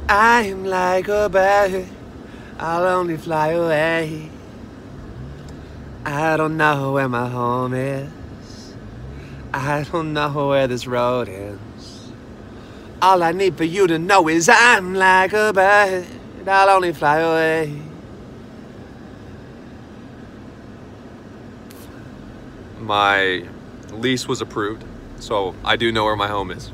I'm like a bird, I'll only fly away. I don't know where my home is. I don't know where this road ends. All I need for you to know is I'm like a bird, I'll only fly away. My lease was approved, so I do know where my home is.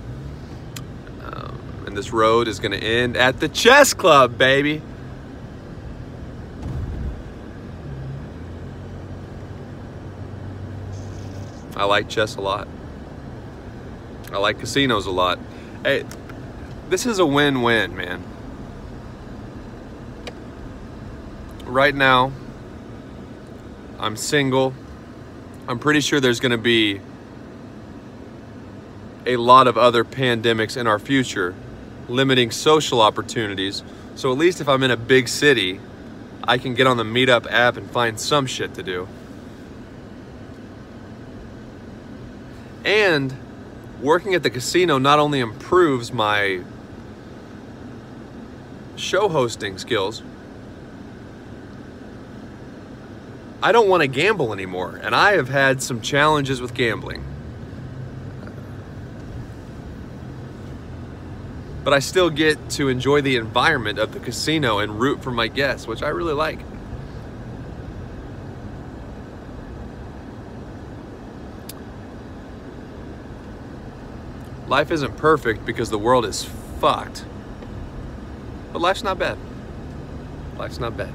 And this road is gonna end at the chess club, baby. I like chess a lot. I like casinos a lot. Hey, this is a win-win, man. Right now, I'm single. I'm pretty sure there's gonna be a lot of other pandemics in our future, limiting social opportunities. So at least if I'm in a big city, I can get on the Meetup app and find some shit to do. And working at the casino not only improves my show hosting skills, I don't want to gamble anymore, and I have had some challenges with gambling. But I still get to enjoy the environment of the casino and root for my guests, which I really like. Life isn't perfect because the world is fucked. But life's not bad. Life's not bad.